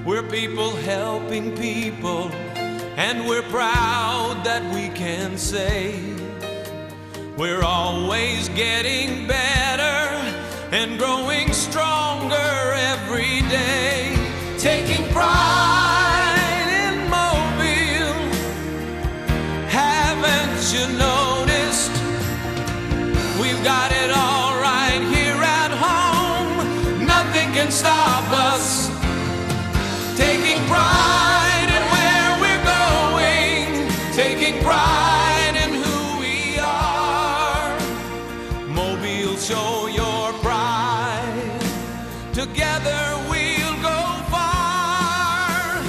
We're people helping people, and we're proud that we can say we're always getting better and growing stronger every day. Taking pride in Mobile, haven't you noticed? We've got it all right here at home. Nothing can stop us. Taking pride in where we're going, taking pride in who we are. Mobile, show your pride. Together we'll go far.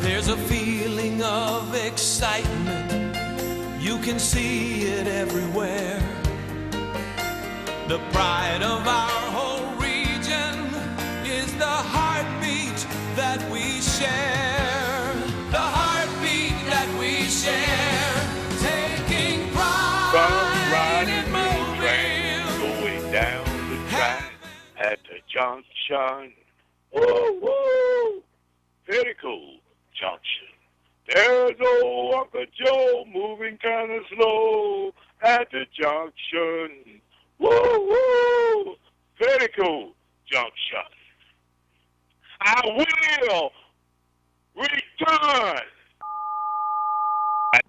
There's a feeling of excitement, you can see it everywhere. The pride of our whole region is the heartbeat that we share. The heartbeat that we share. Taking pride in Mobile. Going down the track at the junction. Woo, woo. Very cool junction. There's old Uncle Joe moving kind of slow at the junction. Woo, woo. Very cool junction. I will return.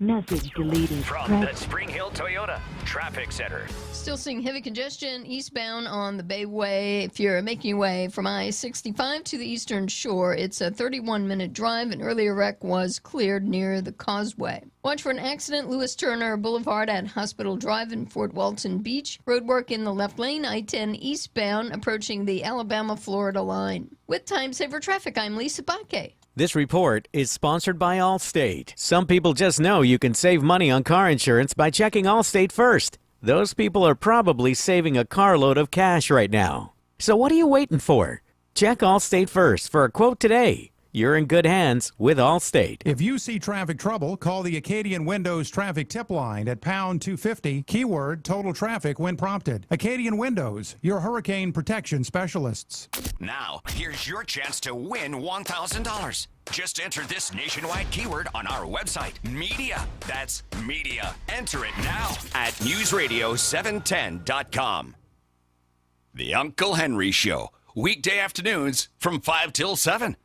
Message deleted. From the Spring Hill Toyota Traffic Center. Still seeing heavy congestion eastbound on the Bayway. If you're making your way from I-65 to the Eastern Shore, it's a 31-minute drive. An earlier wreck was cleared near the causeway. Watch for an accident, Lewis Turner Boulevard at Hospital Drive in Fort Walton Beach. Roadwork in the left lane, I-10 eastbound, approaching the Alabama-Florida line. With Time Saver Traffic, I'm Lisa Baque. This report is sponsored by Allstate. Some people just know you can save money on car insurance by checking Allstate first. Those people are probably saving a carload of cash right now. So what are you waiting for? Check Allstate first for a quote today. You're in good hands with Allstate. If you see traffic trouble, call the Acadian Windows traffic tip line at pound 250, keyword total traffic when prompted. Acadian Windows, your hurricane protection specialists. Now, here's your chance to win $1,000. Just enter this nationwide keyword on our website, media. That's media. Enter it now at newsradio710.com. The Uncle Henry Show, weekday afternoons from 5 till 7.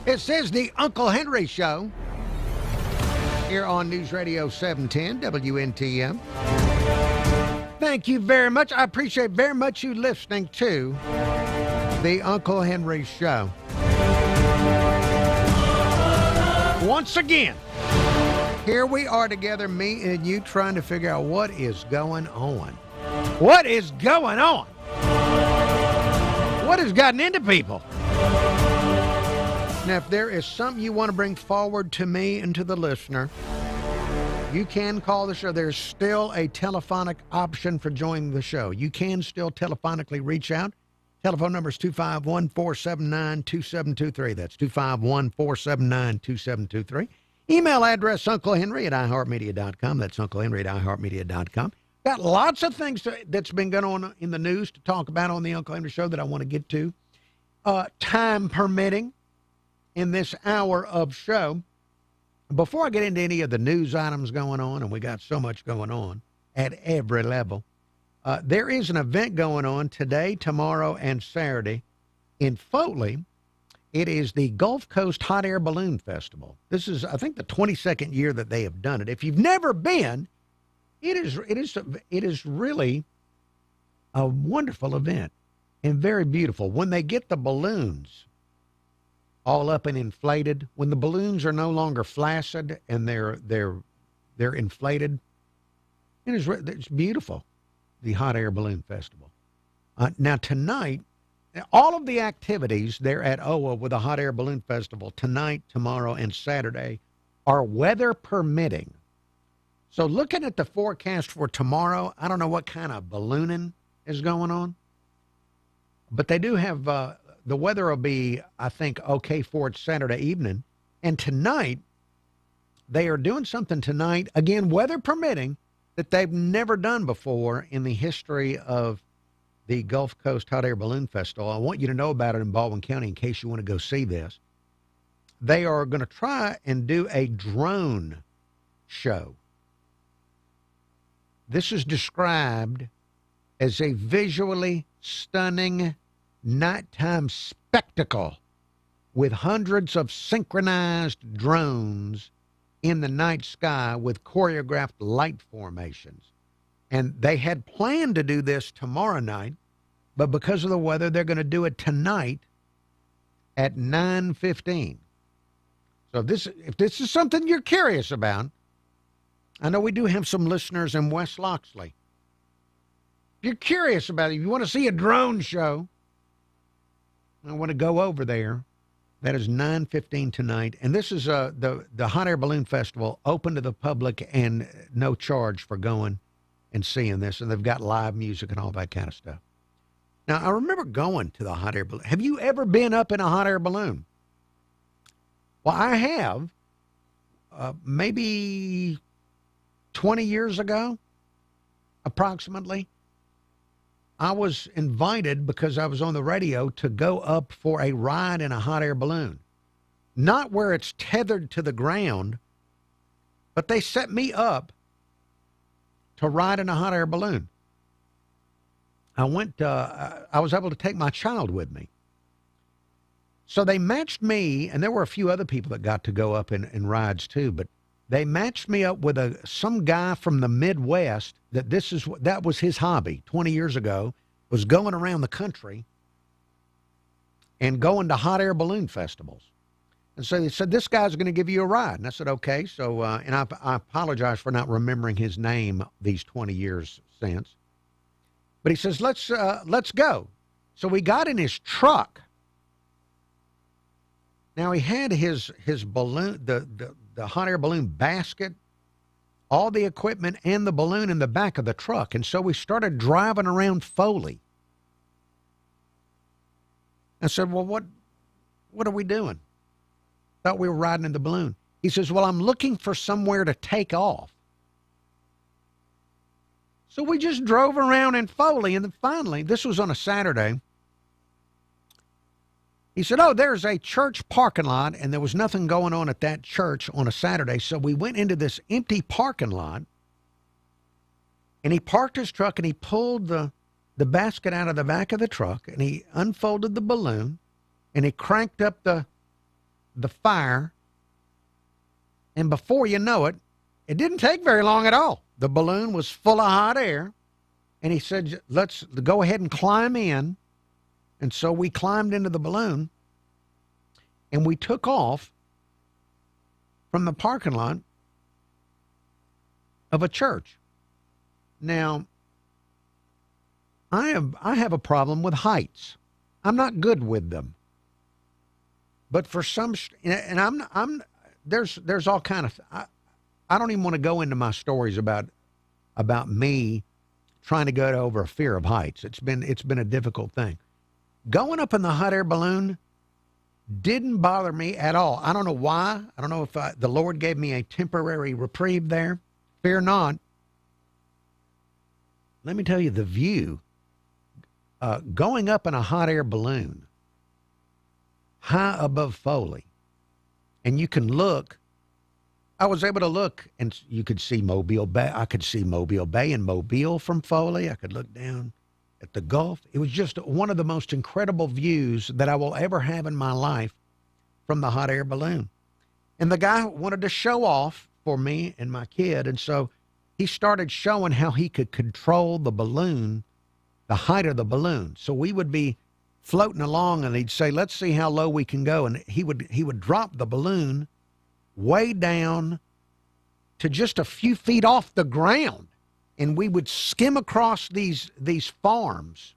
This is the Uncle Henry Show here on News Radio 710 WNTM. Thank you very much. I appreciate very much you listening to the Uncle Henry Show. Once again, here we are together, me and you, trying to figure out what is going on. What is going on? What has gotten into people? Now, if there is something you want to bring forward to me and to the listener, you can call the show. There's still a telephonic option for joining the show. You can still telephonically reach out. Telephone number is 251-479-2723. That's 251-479-2723. Email address, unclehenry@iheartmedia.com. That's unclehenry@iheartmedia.com. Got lots of things that's been going on in the news to talk about on the Uncle Henry Show that I want to get to. Time permitting. In this hour of show, before I get into any of the news items going on, and we got so much going on at every level, there is an event going on today, tomorrow, and Saturday in Foley. It is the Gulf Coast Hot Air Balloon Festival. This is, I think, the 22nd year that they have done it. If you've never been, it is really a wonderful event and very beautiful. When they get the balloons all up and inflated, when the balloons are no longer flaccid and they're inflated, it's beautiful. The Hot Air Balloon Festival. Now tonight, all of the activities there at OWA with the Hot Air Balloon Festival tonight, tomorrow, and Saturday are weather permitting. So looking at the forecast for tomorrow, I don't know what kind of ballooning is going on, but they do have, the weather will be, I think, okay for it Saturday evening. And tonight, they are doing something tonight, again, weather permitting, that they've never done before in the history of the Gulf Coast Hot Air Balloon Festival. I want you to know about it in Baldwin County in case you want to go see this. They are going to try and do a drone show. This is described as a visually stunning nighttime spectacle with hundreds of synchronized drones in the night sky with choreographed light formations. And they had planned to do this tomorrow night, but because of the weather, they're going to do it tonight at 9:15. So if this is something you're curious about, I know we do have some listeners in West Loxley. If you're curious about it, if you want to see a drone show, I want to go over there. That is 9:15 tonight. And this is the Hot Air Balloon Festival, open to the public and no charge for going and seeing this. And they've got live music and all that kind of stuff. Now, I remember going to the hot air balloon. Have you ever been up in a hot air balloon? Well, I have. Maybe 20 years ago, approximately. I was invited because I was on the radio to go up for a ride in a hot air balloon. Not where it's tethered to the ground, but they set me up to ride in a hot air balloon. I was able to take my child with me. So they matched me, and there were a few other people that got to go up in rides too, but they matched me up with some guy from the Midwest that was his hobby 20 years ago, was going around the country and going to hot air balloon festivals. And so they said, this guy's going to give you a ride. And I said, okay. So, and I apologize for not remembering his name these 20 years since. But he says, let's go. So we got in his truck. Now he had his balloon, the hot air balloon basket, all the equipment and the balloon in the back of the truck. And so we started driving around Foley. I said, well, what are we doing? Thought we were riding in the balloon. He says, well, I'm looking for somewhere to take off. So we just drove around in Foley, and then finally, this was on a Saturday. He said, oh, there's a church parking lot, and there was nothing going on at that church on a Saturday. So we went into this empty parking lot, and he parked his truck, and he pulled the basket out of the back of the truck, and he unfolded the balloon, and he cranked up the fire. And before you know it, it didn't take very long at all. The balloon was full of hot air, and he said, let's go ahead and climb in. And so we climbed into the balloon, and we took off from the parking lot of a church. Now, I have a problem with heights. I'm not good with them. But for some, and there's all kind of, I don't even want to go into my stories about me trying to get over a fear of heights. It's been a difficult thing. Going up in the hot air balloon didn't bother me at all. I don't know why. I don't know if the Lord gave me a temporary reprieve there. Fear not. Let me tell you the view. Going up in a hot air balloon high above Foley, and you can look. I was able to look, and you could see Mobile Bay. I could see Mobile Bay and Mobile from Foley. I could look down at the Gulf. It was just one of the most incredible views that I will ever have in my life from the hot air balloon. And the guy wanted to show off for me and my kid, and so he started showing how he could control the balloon, the height of the balloon. So we would be floating along, and he'd say, let's see how low we can go. And he would drop the balloon way down to just a few feet off the ground, and we would skim across these farms.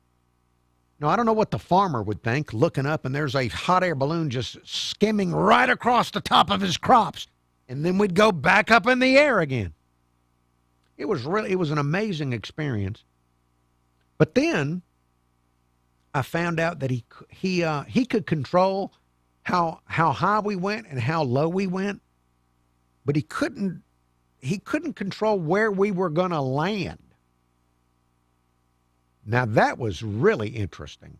Now, I don't know what the farmer would think, looking up, and there's a hot air balloon just skimming right across the top of his crops. And then we'd go back up in the air again. It was an amazing experience. But then I found out that he could control how high we went and how low we went, but he couldn't control where we were going to land. Now that was really interesting.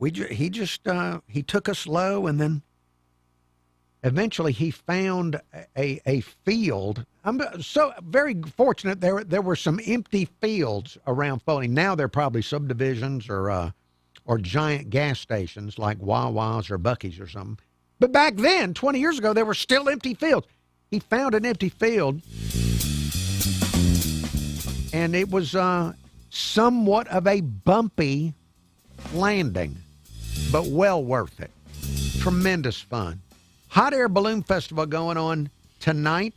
He took us low, and then eventually he found a field. I'm so very fortunate there were some empty fields around Foley. Now they're probably subdivisions or giant gas stations like Wawa's or Buc-ee's or something. But back then, 20 years ago, there were still empty fields. He found an empty field, and it was somewhat of a bumpy landing, but well worth it. Tremendous fun. Hot Air Balloon Festival going on tonight,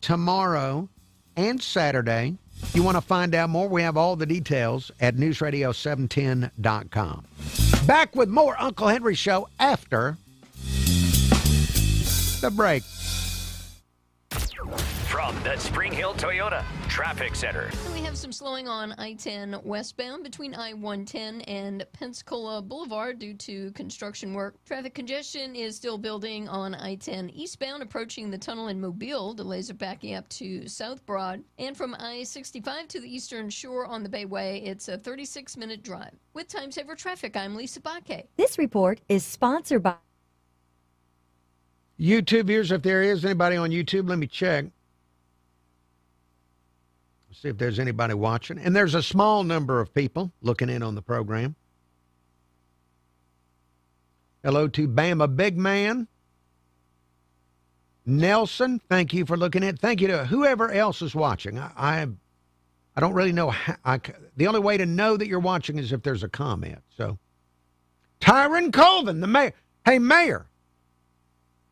tomorrow, and Saturday. If you want to find out more, we have all the details at newsradio710.com. Back with more Uncle Henry Show after the break. From the Spring Hill Toyota Traffic Center. We have some slowing on I-10 westbound between I-110 and Pensacola Boulevard due to construction work. Traffic congestion is still building on I-10 eastbound, approaching the tunnel in Mobile. Delays are backing up to South Broad. And from I-65 to the Eastern Shore on the Bayway, it's a 36-minute drive. With Time Saver Traffic, I'm Lisa Baque. This report is sponsored by YouTube viewers. If there is anybody on YouTube, let me check. See if there's anybody watching. And there's a small number of people looking in on the program. Hello to Bama Big Man. Nelson, thank you for looking in. Thank you to whoever else is watching. I don't really know how. The only way to know that you're watching is if there's a comment. So, Tyron Colvin, the mayor. Hey, Mayor,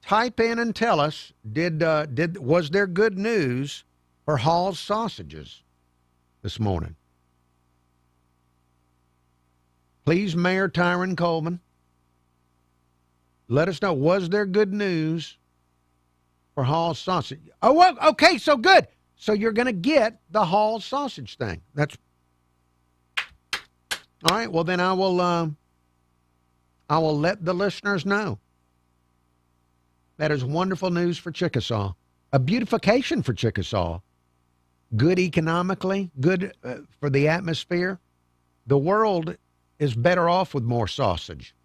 type in and tell us, was there good news for Hall's Sausages this morning? Please, Mayor Tyron Coleman, let us know, was there good news for Hall's Sausage? Oh, well, okay, so good. So you're going to get the Hall's Sausage thing. That's all right. Well, then I will let the listeners know. That is wonderful news for Chickasaw. A beautification for Chickasaw. Good economically, good for the atmosphere. The world is better off with more sausage.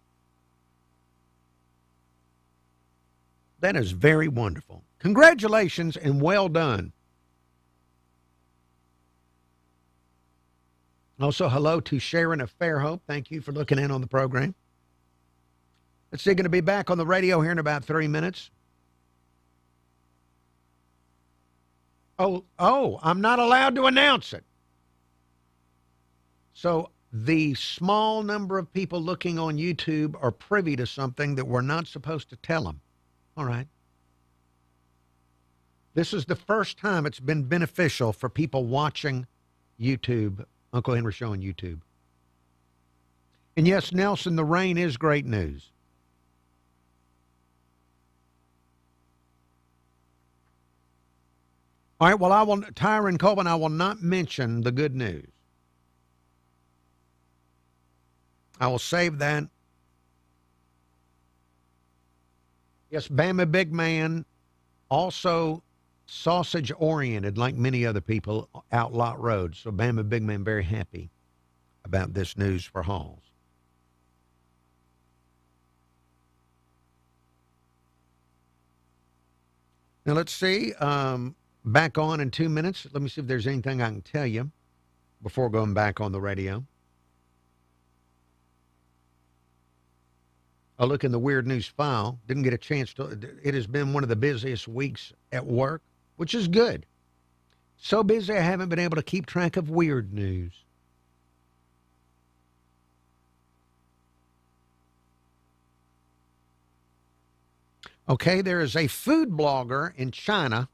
That is very wonderful. Congratulations and well done. Also, hello to Sharon of Fairhope. Thank you for looking in on the program. Let's see, going to be back on the radio here in about 3 minutes. Oh, I'm not allowed to announce it. So the small number of people looking on YouTube are privy to something that we're not supposed to tell them. All right. This is the first time it's been beneficial for people watching YouTube, Uncle Henry Show on YouTube. And yes, Nelson, the rain is great news. All right, well, Tyron Coleman, I will not mention the good news. I will save that. Yes, Bama Big Man, also sausage-oriented like many other people out Lot Road. So Bama Big Man very happy about this news for Halls. Now, let's see. Back on in 2 minutes. Let me see if there's anything I can tell you before going back on the radio. a look in the weird news file. Didn't get a chance to. It has been one of the busiest weeks at work, which is good. So busy I haven't been able to keep track of weird news. Okay, there is a food blogger in China.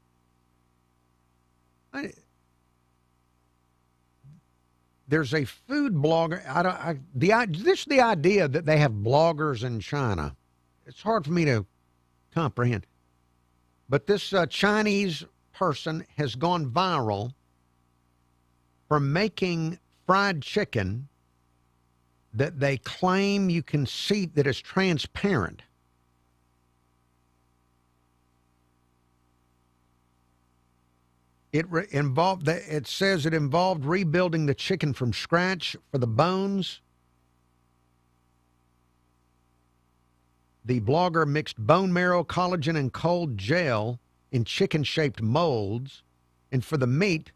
There's a food blogger. This is the idea that they have bloggers in China. It's hard for me to comprehend. But this Chinese person has gone viral for making fried chicken that they claim you can see that is transparent. It says it involved rebuilding the chicken from scratch for the bones. The blogger mixed bone marrow, collagen, and cold gel in chicken-shaped molds. And for the meat,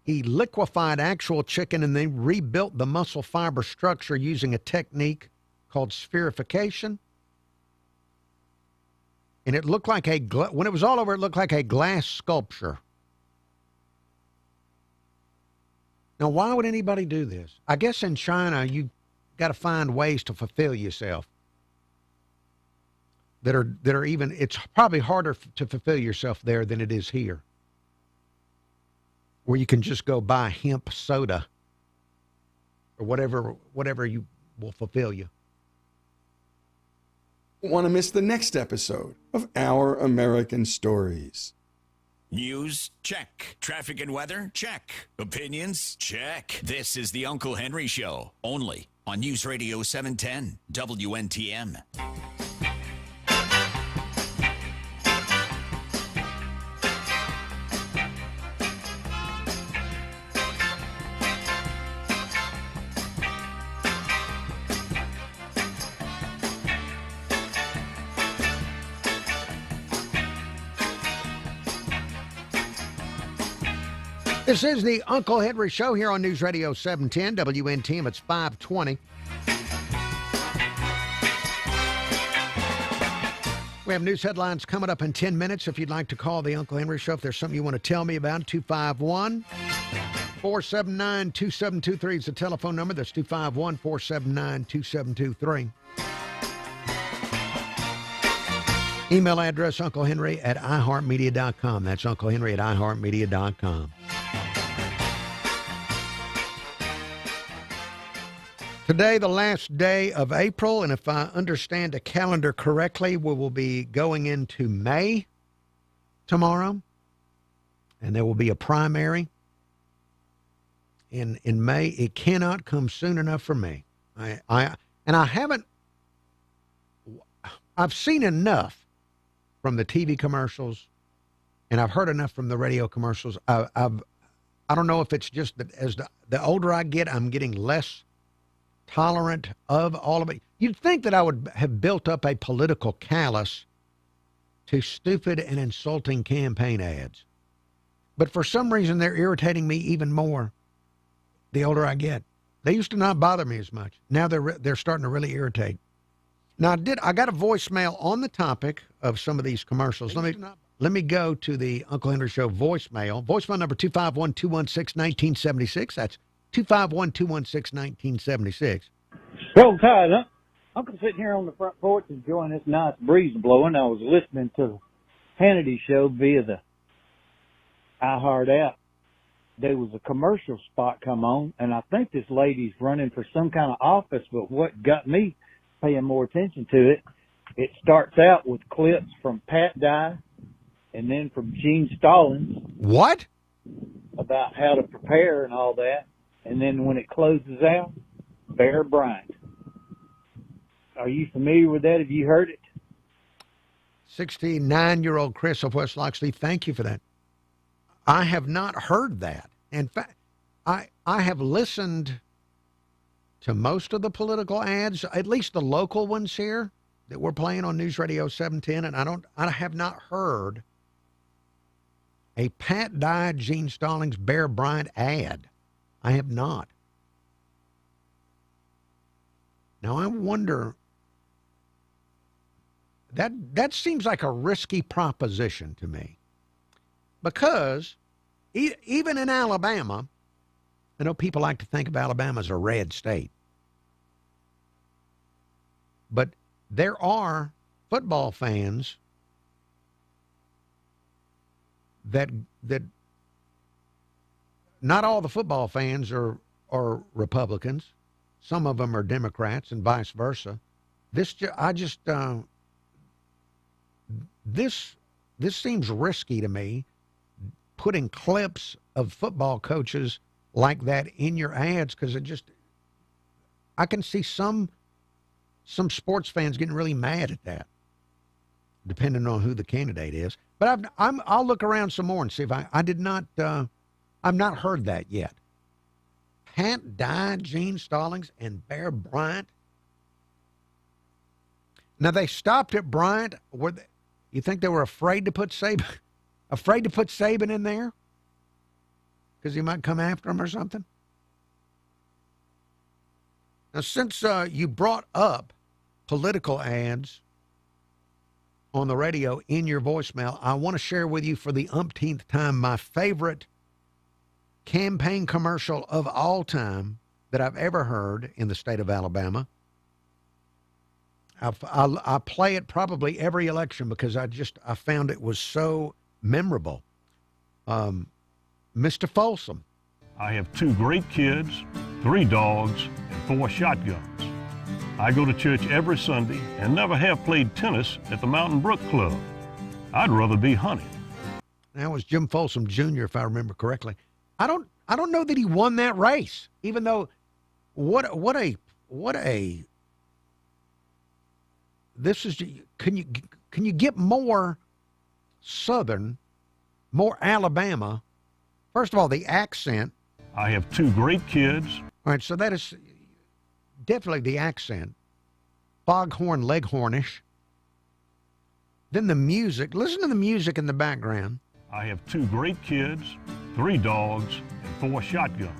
he liquefied actual chicken and then rebuilt the muscle fiber structure using a technique called spherification. And it looked like when it was all over, it looked like a glass sculpture. Now, why would anybody do this? I guess in China, you got to find ways to fulfill yourself that are even, it's probably harder to fulfill yourself there than it is here, where you can just go buy hemp soda or whatever you will fulfill you. Want to miss the next episode of Our American Stories. News? Check. Traffic and weather? Check. Opinions? Check. This is the Uncle Henry Show, only on News Radio 710 WNTM. This is the Uncle Henry Show here on News Radio 710 WNTM. It's 5:20. We have news headlines coming up in 10 minutes. If you'd like to call the Uncle Henry Show, if there's something you want to tell me about, 251-479-2723 is the telephone number. That's 251-479-2723. Email address, unclehenry@iheartmedia.com. That's unclehenry@iheartmedia.com. Today, the last day of April, and if I understand the calendar correctly, we will be going into May tomorrow, and there will be a primary in May. It cannot come soon enough for me. I've seen enough from the TV commercials, and I've heard enough from the radio commercials. I don't know if it's just that as the older I get, I'm getting less tolerant of all of it. You'd think that I would have built up a political callous to stupid and insulting campaign ads. But for some reason, they're irritating me even more the older I get. They used to not bother me as much. Now they're starting to really irritate. Now, I got a voicemail on the topic of some of these commercials. Let me go to the Uncle Henry Show voicemail. Voicemail number 251-216-1976. That's 251-216-1976. Roll Tide, huh? I'm sitting here on the front porch enjoying this nice breeze blowing. I was listening to the Hannity show via the iHeart app. There was a commercial spot come on, and I think this lady's running for some kind of office, but what got me paying more attention to it, it starts out with clips from Pat Dye and then from Gene Stallings. What? About how to prepare and all that. And then when it closes out, Bear Bryant. Are you familiar with that? Have you heard it? 69-year-old Chris of West Loxley, thank you for that. I have not heard that. In fact, I have listened to most of the political ads, at least the local ones here that we're playing on News Radio 710, and I have not heard a Pat Dye, Gene Stallings, Bear Bryant ad. I have not. Now I wonder That seems like a risky proposition to me, because even in Alabama, I know people like to think of Alabama as a red state, but there are football fans that not all the football fans are Republicans. Some of them are Democrats and vice versa. This seems risky to me, putting clips of football coaches like that in your ads, because I can see some sports fans getting really mad at that, depending on who the candidate is. But I'll look around some more and see if I've not heard that yet. Pat Dye, Gene Stallings, and Bear Bryant. Now they stopped at Bryant. You think they were afraid to put Saban in there because he might come after him or something? Now, since you brought up political ads on the radio in your voicemail, I want to share with you for the umpteenth time my favorite campaign commercial of all time that I've ever heard in the state of Alabama. I play it probably every election because I found it was so memorable. Mr. Folsom. I have 2 great kids, 3 dogs, and 4 shotguns. I go to church every Sunday and never have played tennis at the Mountain Brook Club. I'd rather be hunting. That was Jim Folsom Jr., if I remember correctly. I don't know that he won that race, even though can you get more Southern, more Alabama? First of all, the accent. I have 2 great kids. All right, so that is definitely the accent. Foghorn Leghornish. Then the music. Listen to the music in the background. I have 2 great kids, 3 dogs, and 4 shotguns.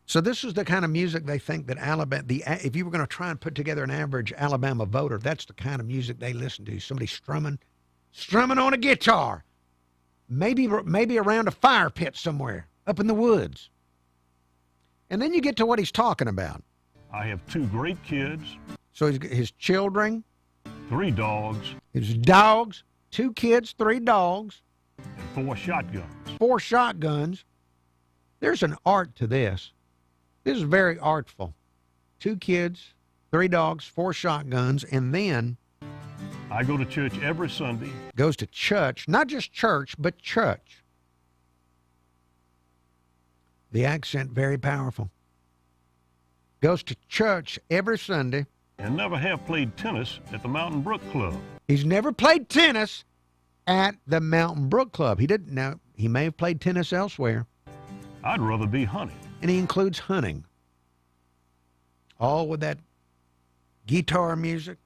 So this is the kind of music they think that Alabama, if you were going to try and put together an average Alabama voter, that's the kind of music they listen to. Somebody strumming on a guitar, maybe around a fire pit somewhere up in the woods. And then you get to what he's talking about. I have 2 great kids. So his children. 3 dogs. His dogs. 2 kids, 3 dogs. 4 shotguns. 4 shotguns. There's an art to this. This is very artful. 2 kids, 3 dogs, 4 shotguns, and then I go to church every Sunday. Goes to church, not just church, but church. The accent, very powerful. Goes to church every Sunday. And never have played tennis at the Mountain Brook Club. He's never played tennis at the Mountain Brook Club. He didn't. Now, he may have played tennis elsewhere. I'd rather be hunting. And he includes hunting. All with that guitar music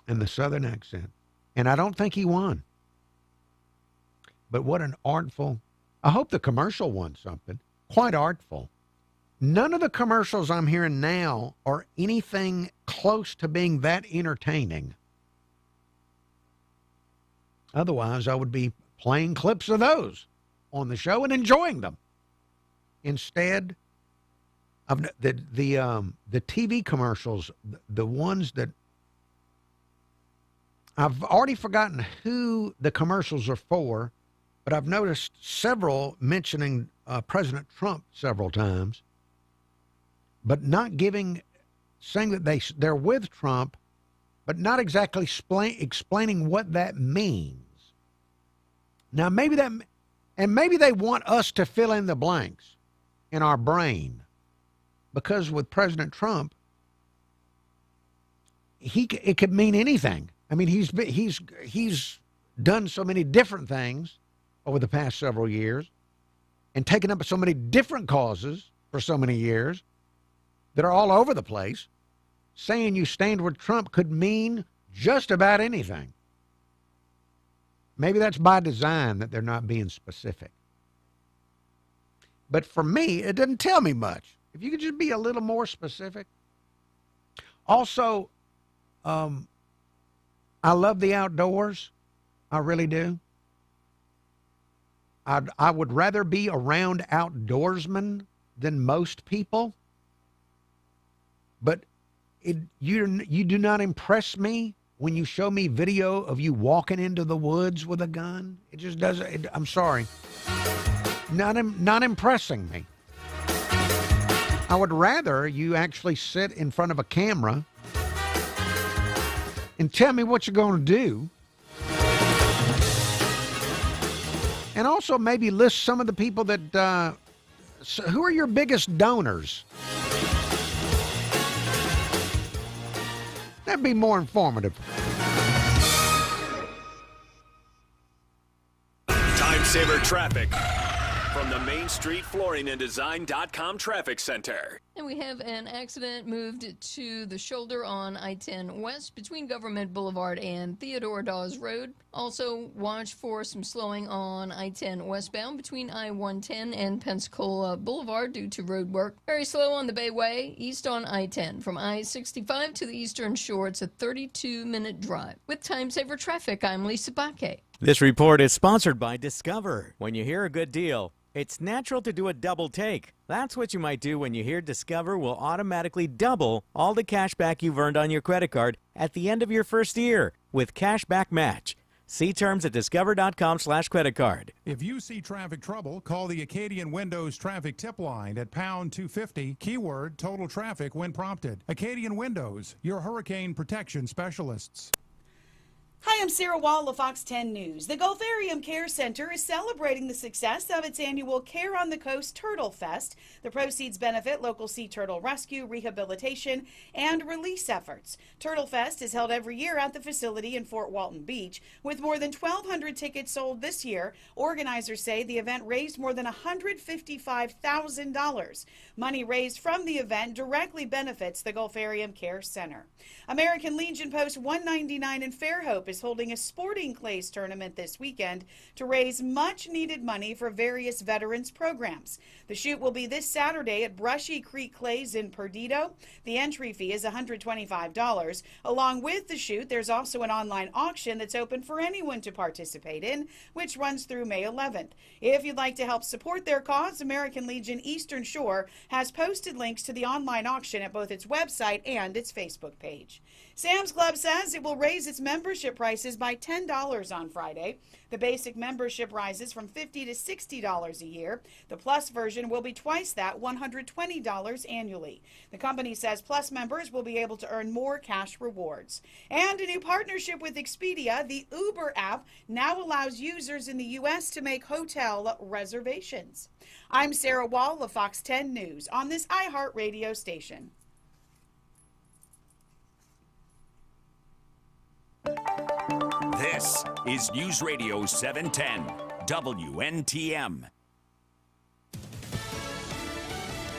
and the Southern accent. And I don't think he won. But what an artful. I hope the commercial won something. Quite artful. None of the commercials I'm hearing now are anything close to being that entertaining. Otherwise, I would be playing clips of those on the show and enjoying them. Instead of the TV commercials, the ones that I've already forgotten who the commercials are for, but I've noticed several mentioning President Trump several times, but not saying that they're with Trump, but not exactly explaining what that means. Now, maybe they want us to fill in the blanks in our brain, because with President Trump, it could mean anything. I mean, he's done so many different things over the past several years and taken up so many different causes for so many years that are all over the place. Saying you stand with Trump could mean just about anything. Maybe that's by design that they're not being specific. But for me, it doesn't tell me much. If you could just be a little more specific. Also, I love the outdoors. I really do. I would rather be around outdoorsmen than most people. But you do not impress me when you show me video of you walking into the woods with a gun. It just doesn't. I'm sorry. Not impressing me. I would rather you actually sit in front of a camera and tell me what you're going to do. And also maybe list some of the people that, who are your biggest donors? That'd be more informative. Time Saver Traffic from the Main Street Flooring and Design.com Traffic Center. And we have an accident moved to the shoulder on I-10 West between Government Boulevard and Theodore Dawes Road. Also, watch for some slowing on I-10 westbound between I-110 and Pensacola Boulevard due to road work. Very slow on the Bayway, east on I-10. From I-65 to the Eastern Shore, it's a 32-minute drive. With Time Saver Traffic, I'm Lisa Baque. This report is sponsored by Discover. When you hear a good deal, it's natural to do a double take. That's what you might do when you hear Discover will automatically double all the cash back you've earned on your credit card at the end of your first year with Cashback Match. See terms at discover.com/creditcard. If you see traffic trouble, call the Acadian Windows traffic tip line at pound 250, keyword total traffic when prompted. Acadian Windows, your hurricane protection specialists. Hi, I'm Sarah Wall of Fox 10 News. The Gulfarium Care Center is celebrating the success of its annual Care on the Coast Turtle Fest. The proceeds benefit local sea turtle rescue, rehabilitation, and release efforts. Turtle Fest is held every year at the facility in Fort Walton Beach. With more than 1,200 tickets sold this year, organizers say the event raised more than $155,000. Money raised from the event directly benefits the Gulfarium Care Center. American Legion Post 199 in Fairhope is holding a sporting clays tournament this weekend to raise much-needed money for various veterans programs. The shoot will be this Saturday at Brushy Creek Clays in Perdido. The entry fee is $125. Along with the shoot, there's also an online auction that's open for anyone to participate in, which runs through May 11th. If you'd like to help support their cause, American Legion Eastern Shore has posted links to the online auction at both its website and its Facebook page. Sam's Club says it will raise its membership prices by $10 on Friday. The basic membership rises from $50 to $60 a year. The Plus version will be twice that, $120 annually. The company says Plus members will be able to earn more cash rewards. And a new partnership with Expedia, the Uber app now allows users in the U.S. to make hotel reservations. I'm Sarah Wall of Fox 10 News on this iHeartRadio station. This is News Radio 710 WNTM.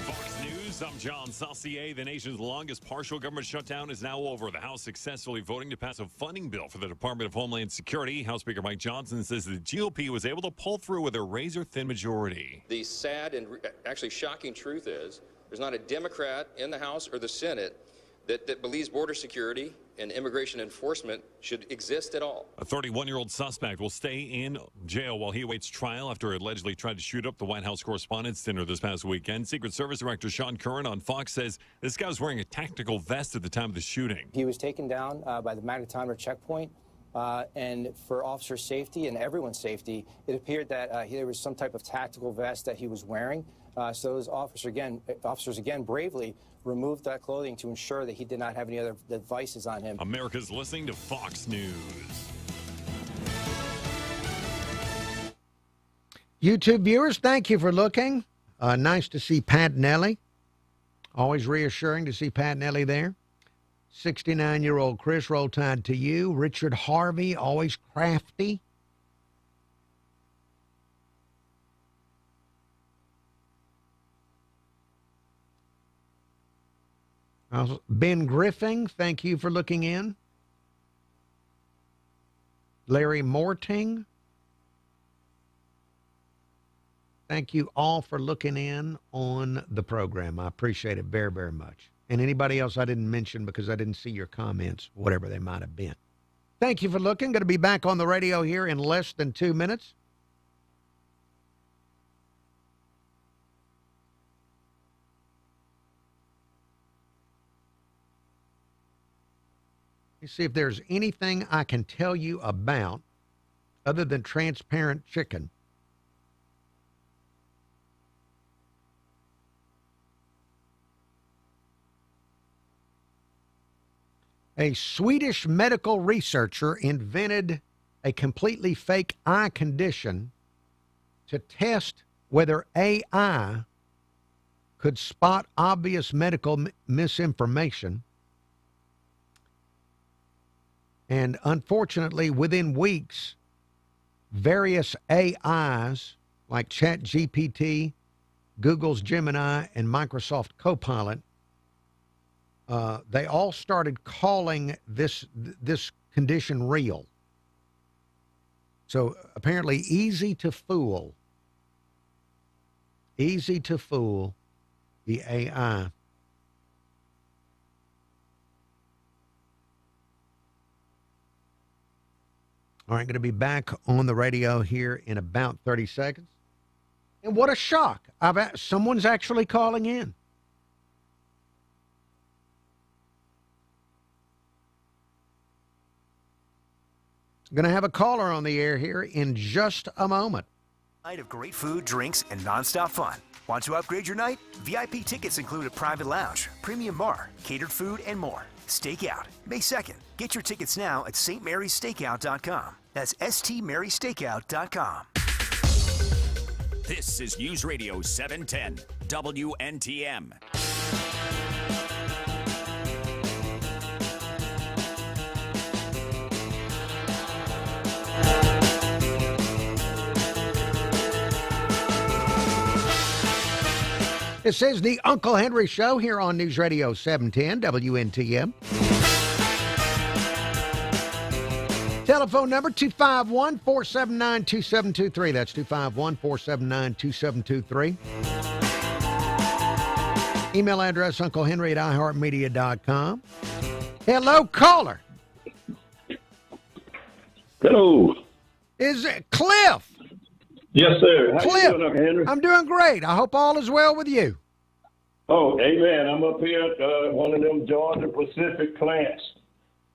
Fox News, I'm John Saucier. The nation's longest partial government shutdown is now over. The House successfully voting to pass a funding bill for the Department of Homeland Security. House Speaker Mike Johnson says the GOP was able to pull through with a razor-thin majority. The sad and actually shocking truth is there's not a Democrat in the House or the Senate that believes border security and immigration enforcement should exist at all. A 31-year-old suspect will stay in jail while he awaits trial after he allegedly tried to shoot up the White House Correspondents' Dinner this past weekend. Secret Service Director Sean Curran on Fox says this guy was wearing a tactical vest at the time of the shooting. He was taken down by the Magneton checkpoint. And for officer safety and everyone's safety, it appeared that there was some type of tactical vest that he was wearing. So those officers again bravely removed that clothing to ensure that he did not have any other devices on him. America's listening to Fox News. YouTube viewers, thank you for looking. Nice to see Pat Nelly. Always reassuring to see Pat Nelly there. 69-year-old Chris, Roll Tide to you. Richard Harvey, always crafty. Ben Griffin, thank you for looking in. Larry Morting, thank you all for looking in on the program. I appreciate it very, very much. And anybody else I didn't mention because I didn't see your comments, whatever they might have been. Thank you for looking. Going to be back on the radio here in less than 2 minutes. Let me see if there's anything I can tell you about other than transparent chicken. A Swedish medical researcher invented a completely fake eye condition to test whether AI could spot obvious medical misinformation. And unfortunately, within weeks, various AIs like ChatGPT, Google's Gemini, and Microsoft Copilot, they all started calling this condition real. So apparently easy to fool the AI. All right, going to be back on the radio here in about 30 seconds. And what a shock. Someone's actually calling in. Going to have a caller on the air here in just a moment. Night of great food, drinks, and nonstop fun. Want to upgrade your night? VIP tickets include a private lounge, premium bar, catered food, and more. Stakeout, May 2nd. Get your tickets now at stmarystakeout.com. That's stmarystakeout.com. This is News Radio 710 WNTM. This is the Uncle Henry Show here on News Radio 710 WNTM. Telephone number 251-479-2723. That's 251-479-2723. Email address unclehenry@iheartmedia.com. Hello, caller. Hello. Is it Cliff? Yes, sir. How Cliff, you doing, Uncle Henry? I'm doing great. I hope all is well with you. Oh, amen. I'm up here at one of them Georgia Pacific plants.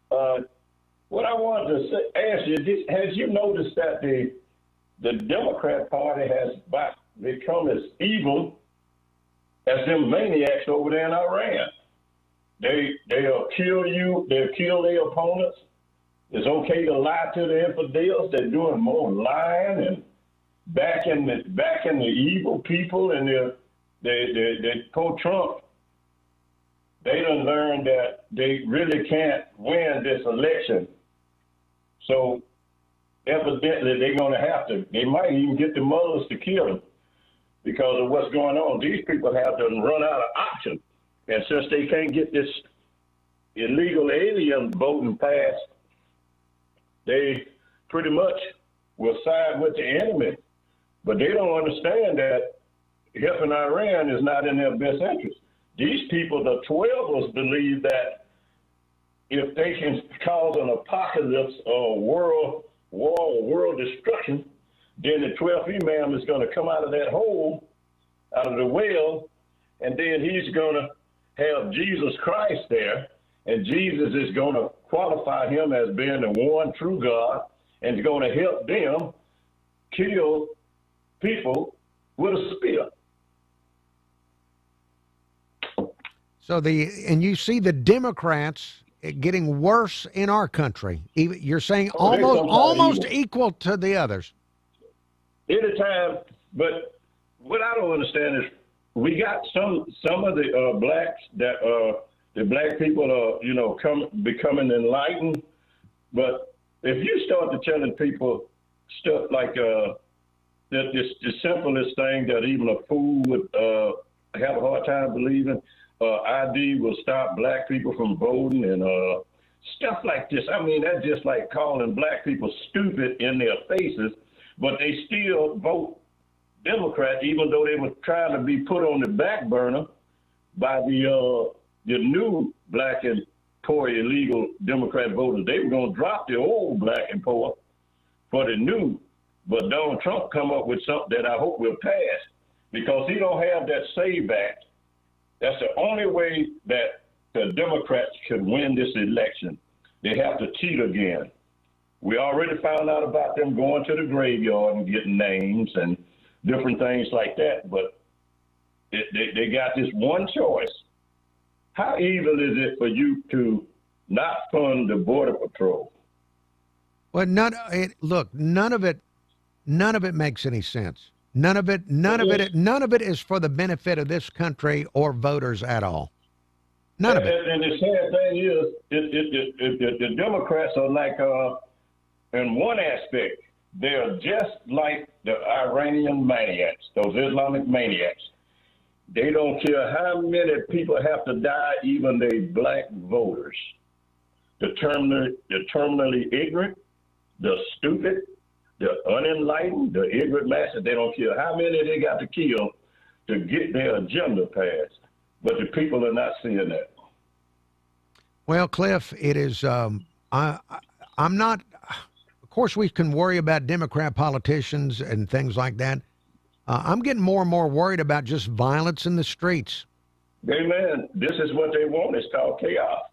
What I wanted to ask you, has you noticed that the Democrat Party has become as evil as them maniacs over there in Iran? They'll kill you. They'll kill their opponents. It's okay to lie to the infidels. They're doing more lying and backing the evil people, and they pro-Trump. They done learned that they really can't win this election. So evidently they're going to have to. They might even get the mothers to kill them because of what's going on. These people have to run out of options, and since they can't get this illegal alien voting passed, they pretty much will side with the enemy. But they don't understand that helping Iran is not in their best interest. These people, the 12ers, believe that if they can cause an apocalypse or world war or world destruction, then the 12th Imam is going to come out of that hole, out of the well, and then he's going to have Jesus Christ there, and Jesus is going to qualify him as being the one true God, and is going to help them kill people with a spear. So you see the Democrats getting worse in our country. You're saying almost equal to the others. Anytime, but what I don't understand is we got some of the blacks that the black people are becoming enlightened, but if you start to telling people stuff like that, the simplest thing that even a fool would have a hard time believing. ID will stop black people from voting and stuff like this. I mean, that's just like calling black people stupid in their faces, but they still vote Democrat, even though they were trying to be put on the back burner by the new black and mandatory illegal Democrat voters. They were going to drop the old black and poor for the new. But Donald Trump come up with something that I hope will pass because he don't have that SAVE Act. That's the only way that the Democrats could win this election. They have to cheat again. We already found out about them going to the graveyard and getting names and different things like that. But they got this one choice. How evil is it for you to not fund the Border Patrol? Well, none of it makes any sense. None of it is for the benefit of this country or voters at all. None of it. And the sad thing is, the Democrats are like, in one aspect, they're just like the Iranian maniacs, those Islamic maniacs. They don't care how many people have to die, even the black voters. The terminally ignorant, the stupid, the unenlightened, the ignorant masses, they don't care how many they got to kill to get their agenda passed. But the people are not seeing that. Well, Cliff, it is, I'm not, of course we can worry about Democrat politicians and things like that. I'm getting more and more worried about just violence in the streets. Amen. This is what they want. It's called chaos.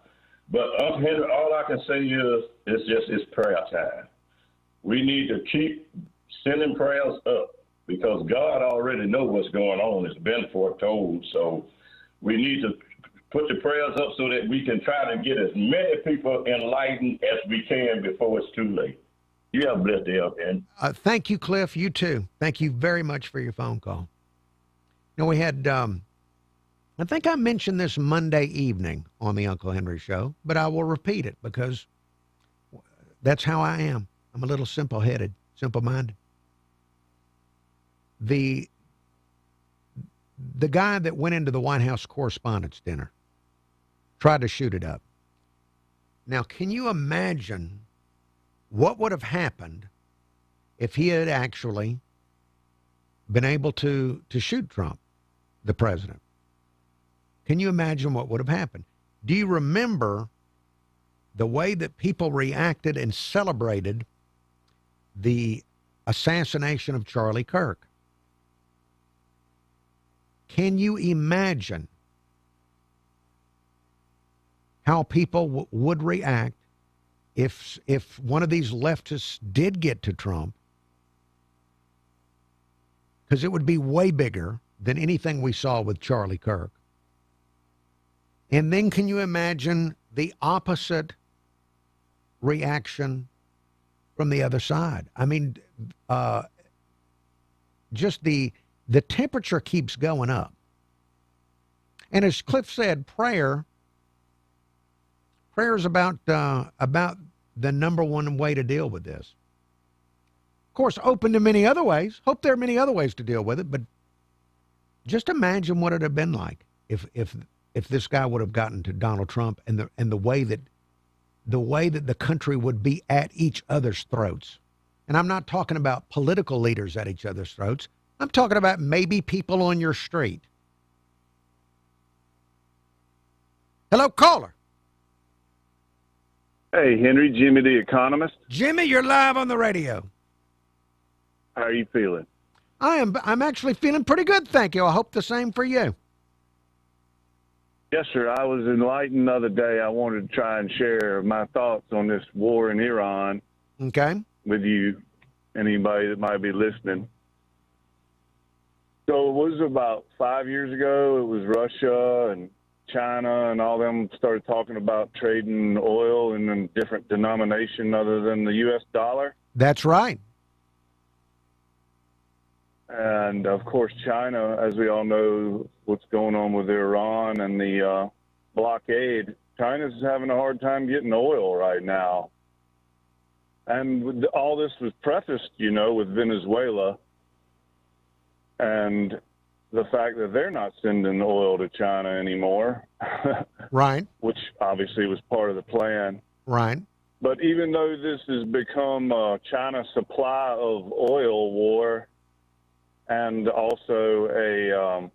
But Henry, all I can say is it's prayer time. We need to keep sending prayers up because God already knows what's going on. It's been foretold. So we need to put the prayers up so that we can try to get as many people enlightened as we can before it's too late. You have a blessed day up, man. Thank you, Cliff. You too. Thank you very much for your phone call. You know, we had, I think I mentioned this Monday evening on the Uncle Henry Show, but I will repeat it because that's how I am. I'm a little simple-headed, simple-minded. The guy that went into the White House Correspondents' Dinner tried to shoot it up. Now, can you imagine what would have happened if he had actually been able to shoot Trump, the president? Can you imagine what would have happened? Do you remember the way that people reacted and celebrated the assassination of Charlie Kirk? Can you imagine how people would react if one of these leftists did get to Trump? Because it would be way bigger than anything we saw with Charlie Kirk. And then can you imagine the opposite reaction from the other side? I mean, just the temperature keeps going up. And as Cliff said, prayer is about the number one way to deal with this. Of course, open to many other ways. Hope there are many other ways to deal with it, but just imagine what it would have been like if this guy would have gotten to Donald Trump and the way that the country would be at each other's throats. And I'm not talking about political leaders at each other's throats. I'm talking about maybe people on your street. Hello, caller. Hey, Henry, Jimmy the Economist. Jimmy, you're live on the radio. How are you feeling? I'm actually feeling pretty good, thank you. I hope the same for you. Yes, sir. I was enlightened the other day. I wanted to try and share my thoughts on this war in Iran. Okay. With you and anybody that might be listening. So it was about 5 years ago. It was Russia and China and all them started talking about trading oil in a different denomination other than the U.S. dollar. That's right. And, of course, China, as we all know, what's going on with Iran and the blockade, China's having a hard time getting oil right now. And all this was prefaced, with Venezuela and the fact that they're not sending oil to China anymore. Right. Which obviously was part of the plan. Right. But even though this has become a China supply of oil war and also a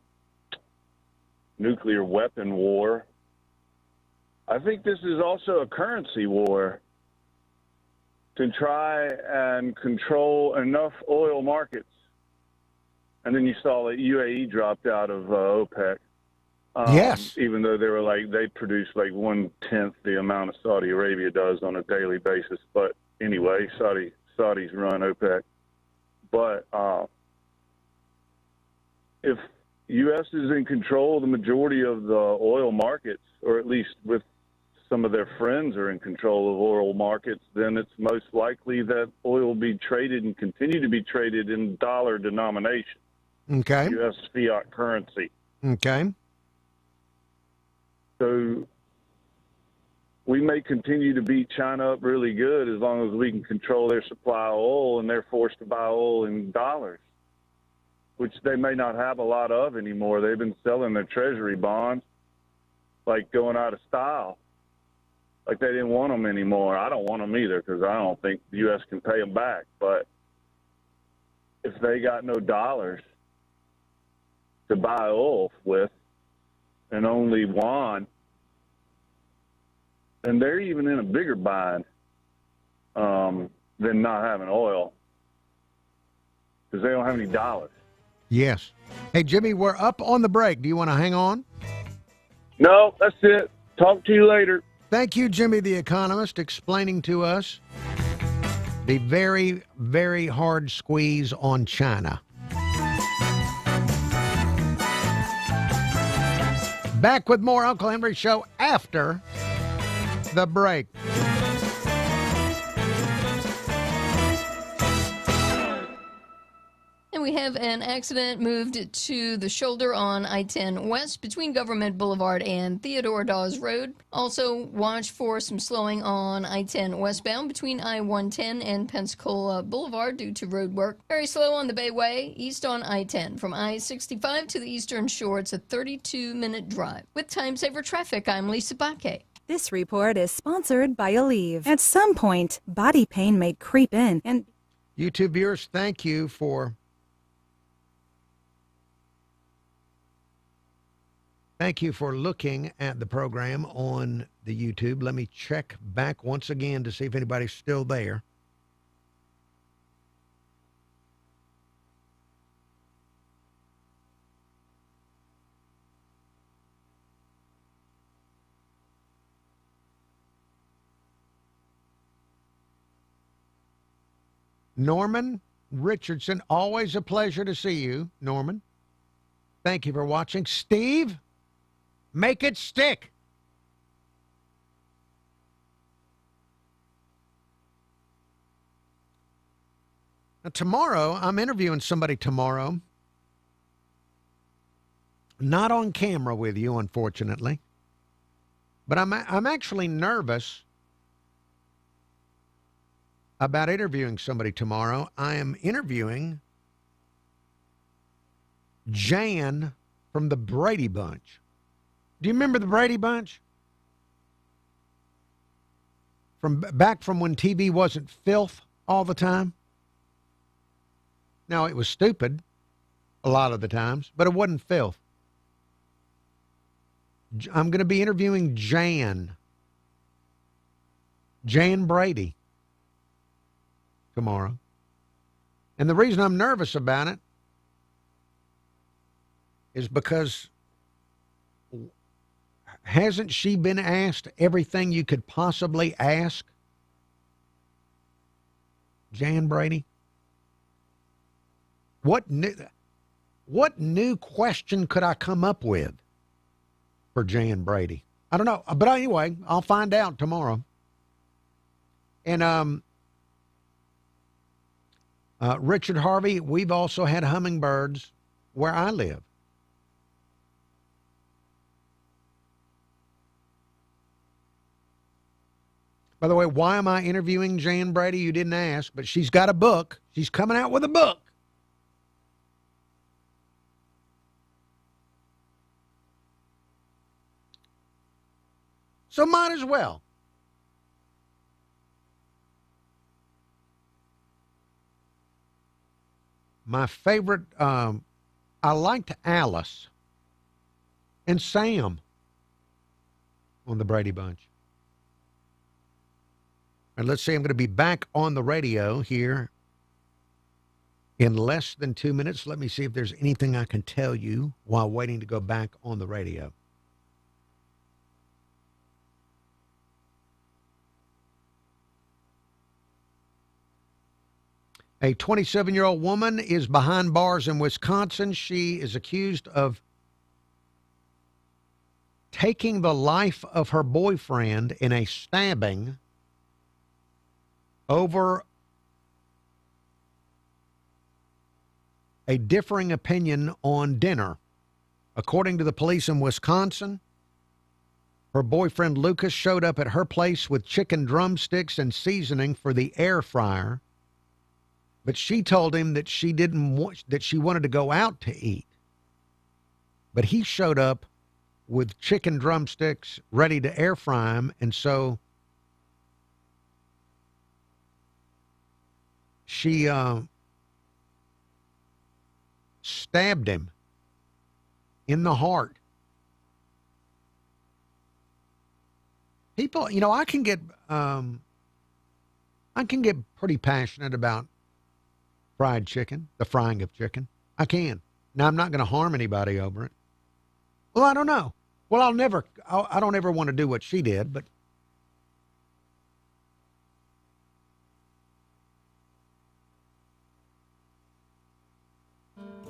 nuclear weapon war, I think this is also a currency war to try and control enough oil markets. And then you saw that UAE dropped out of OPEC. Yes. Even though they produce like 1/10 the amount of Saudi Arabia does on a daily basis. But anyway, Saudis run OPEC. But if U.S. is in control of the majority of the oil markets, or at least with some of their friends are in control of oil markets, then it's most likely that oil will be traded and continue to be traded in dollar denomination. Okay. U.S. fiat currency. Okay. So we may continue to beat China up really good as long as we can control their supply of oil, and they're forced to buy oil in dollars, which they may not have a lot of anymore. They've been selling their treasury bonds, like going out of style. Like they didn't want them anymore. I don't want them either because I don't think the U.S. can pay them back. But if they got no dollars to buy oil with and only yuan, and they're even in a bigger bind than not having oil because they don't have any dollars. Yes. Hey, Jimmy, we're up on the break. Do you want to hang on? No, that's it. Talk to you later. Thank you, Jimmy the Economist, explaining to us the very, very hard squeeze on China. Back with more Uncle Henry Show after the break. And we have an accident moved to the shoulder on I-10 West between Government Boulevard and Theodore Dawes Road. Also, watch for some slowing on I-10 westbound between I-110 and Pensacola Boulevard due to road work. Very slow on the Bayway, east on I-10. From I-65 to the Eastern Shore, it's a 32-minute drive. With Time Saver Traffic, I'm Lisa Baque. This report is sponsored by Aleve. At some point, body pain may creep in and... YouTube viewers, thank you for looking at the program on the YouTube. Let me check back once again to see if anybody's still there. Norman Richardson, always a pleasure to see you, Norman. Thank you for watching. Steve, make it stick. Now, tomorrow, I'm interviewing somebody tomorrow. Not on camera with you, unfortunately. But I'm actually nervous about interviewing somebody tomorrow. I am interviewing Jan from the Brady Bunch. Do you remember the Brady Bunch? Back from when TV wasn't filth all the time? Now, it was stupid a lot of the times, but it wasn't filth. I'm going to be interviewing Jan Brady tomorrow. And the reason I'm nervous about it is because hasn't she been asked everything you could possibly ask Jan Brady? What new question could I come up with for Jan Brady? I don't know. But anyway, I'll find out tomorrow. And Richard Harvey, we've also had hummingbirds where I live. By the way, why am I interviewing Jan Brady? You didn't ask, but she's got a book. She's coming out with a book. So might as well. My favorite, I liked Alice and Sam on the Brady Bunch. And let's see, I'm going to be back on the radio here in less than 2 minutes. Let me see if there's anything I can tell you while waiting to go back on the radio. A 27-year-old woman is behind bars in Wisconsin. She is accused of taking the life of her boyfriend in a stabbing over a differing opinion on dinner. According to the police in Wisconsin, her boyfriend Lucas showed up at her place with chicken drumsticks and seasoning for the air fryer, but she told him that she wanted to go out to eat. But he showed up with chicken drumsticks ready to air fry him, and so she stabbed him in the heart. People, I can get pretty passionate about fried chicken, the frying of chicken. I can. Now, I'm not going to harm anybody over it. Well, I don't know. Well, I don't ever want to do what she did, but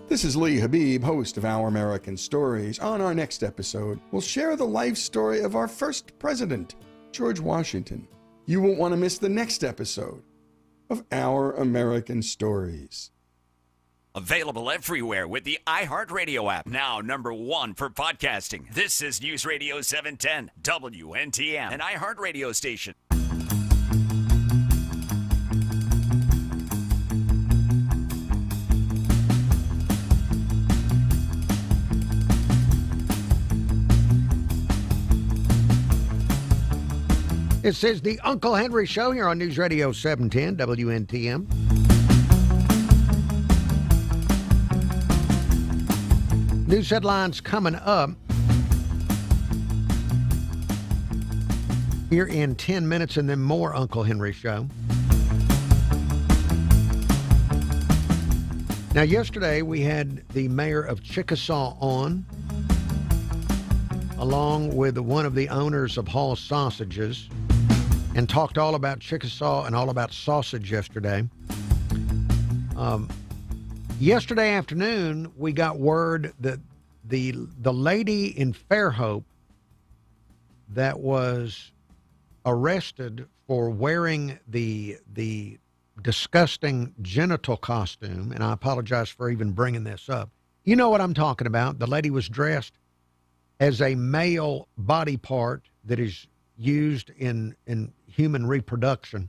This is Lee Habib, host of Our American Stories. On our next episode, we'll share the life story of our first president, George Washington. You won't want to miss the next episode of Our American Stories. Available everywhere with the iHeartRadio app. Now #1 for podcasting. This is News Radio 710, WNTM, an iHeartRadio station. This is the Uncle Henry Show here on News Radio 710 WNTM. News headlines coming up here in 10 minutes, and then more Uncle Henry Show. Now, yesterday we had the mayor of Chickasaw on, along with one of the owners of Hall Sausages, and talked all about Chickasaw and all about sausage yesterday. Yesterday afternoon, we got word that the lady in Fairhope that was arrested for wearing the disgusting genital costume, and I apologize for even bringing this up. You know what I'm talking about. The lady was dressed as a male body part that is used in human reproduction.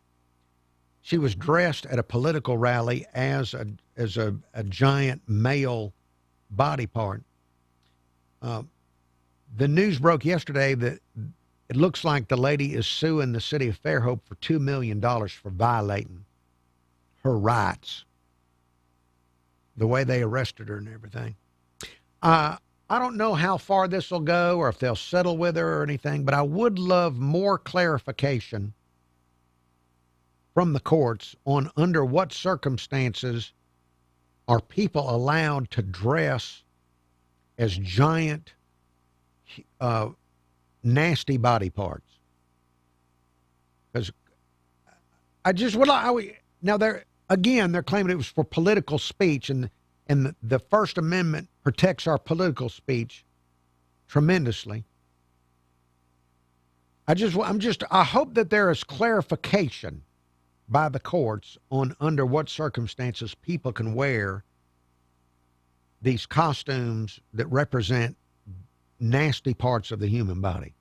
She was dressed at a political rally as a giant male body part. The news broke yesterday that it looks like the lady is suing the city of Fairhope for $2 million for violating her rights, the way they arrested her and everything. I don't know how far this will go or if they'll settle with her or anything, but I would love more clarification from the courts on under what circumstances are people allowed to dress as giant, nasty body parts. Because I just would like, now they're claiming it was for political speech, and the First Amendment protects our political speech tremendously. I hope that there is clarification by the courts on under what circumstances people can wear these costumes that represent nasty parts of the human body.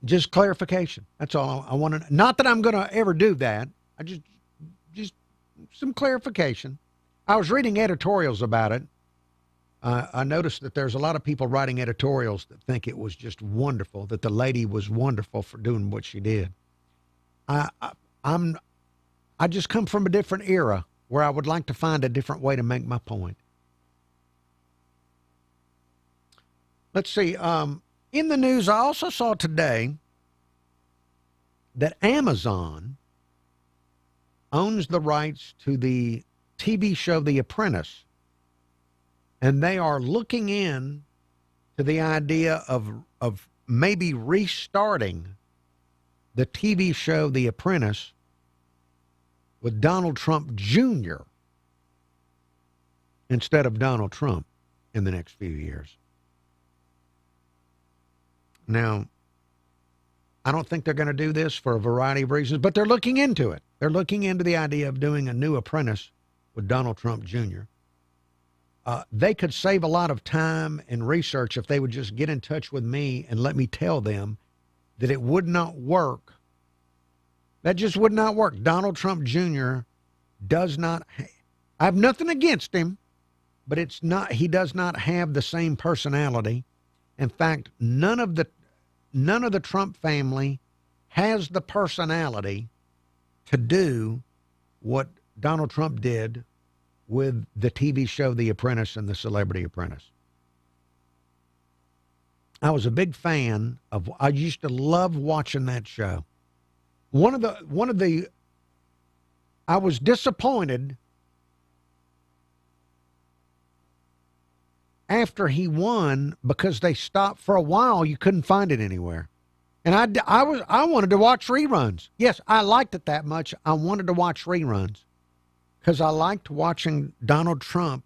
Just clarification. That's all I want to. Not that I'm going to ever do that. I just some clarification. I was reading editorials about it. I noticed that there's a lot of people writing editorials that think it was just wonderful, that the lady was wonderful for doing what she did. I just come from a different era where I would like to find a different way to make my point. Let's see. In the news, I also saw today that Amazon owns the rights to the TV show The Apprentice, and they are looking in to the idea of maybe restarting the TV show The Apprentice with Donald Trump Jr. instead of Donald Trump in the next few years. Now, I don't think they're going to do this for a variety of reasons, but they're looking into it. They're looking into the idea of doing a new Apprentice with Donald Trump Jr. They could save a lot of time and research if they would just get in touch with me and let me tell them that it would not work. That just would not work. Donald Trump Jr. does not, I have nothing against him, but it's not, he does not have the same personality. In fact, none of the Trump family has the personality to do what Donald Trump did with the TV show The Apprentice and The Celebrity Apprentice. I was a big fan of, I used to love watching that show. I was disappointed after he won because they stopped for a while. You couldn't find it anywhere. And I wanted to watch reruns. Yes, I liked it that much. I wanted to watch reruns because I liked watching Donald Trump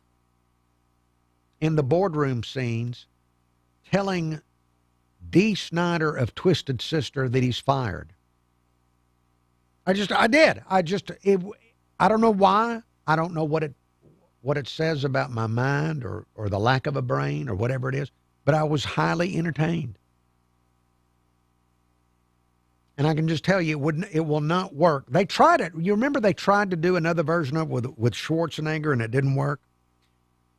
in the boardroom scenes telling Dee Snider of Twisted Sister that he's fired. I did. I don't know why. I don't know what it says about my mind or the lack of a brain or whatever it is, but I was highly entertained. And I can just tell you, it will not work. They tried it. You remember they tried to do another version of it with Schwarzenegger and it didn't work?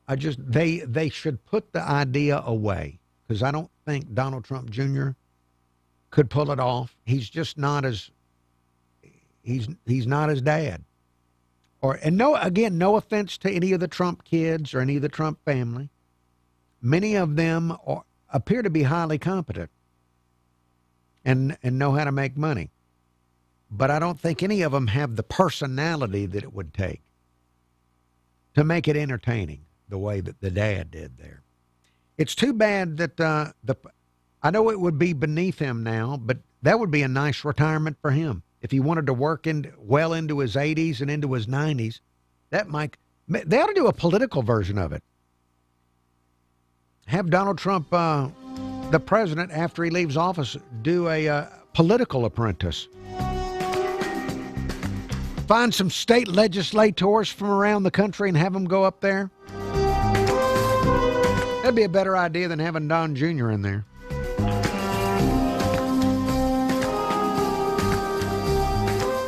They should put the idea away because I don't think Donald Trump Jr. could pull it off. He's just not as, he's not his dad. No offense to any of the Trump kids or any of the Trump family. Many of them appear to be highly competent and know how to make money. But I don't think any of them have the personality that it would take to make it entertaining the way that the dad did there. It's too bad that I know it would be beneath him now, but that would be a nice retirement for him. If he wanted to work well into his 80s and into his 90s, they ought to do a political version of it. Have Donald Trump, the president, after he leaves office, do a political apprentice. Find some state legislators from around the country and have them go up there. That'd be a better idea than having Don Jr. in there.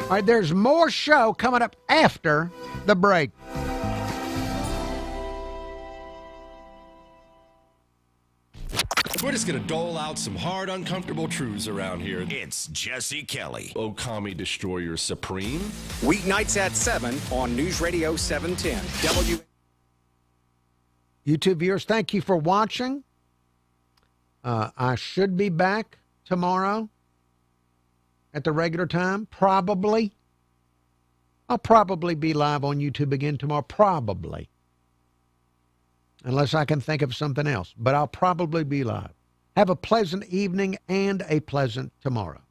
All right, there's more show coming up after the break. We're just going to dole out some hard, uncomfortable truths around here. It's Jesse Kelly. Oh, Commie Destroyer Supreme. Weeknights at 7 on News Radio 710. YouTube viewers, thank you for watching. I should be back tomorrow at the regular time, probably. I'll probably be live on YouTube again tomorrow, probably. Unless I can think of something else, but I'll probably be live. Have a pleasant evening and a pleasant tomorrow.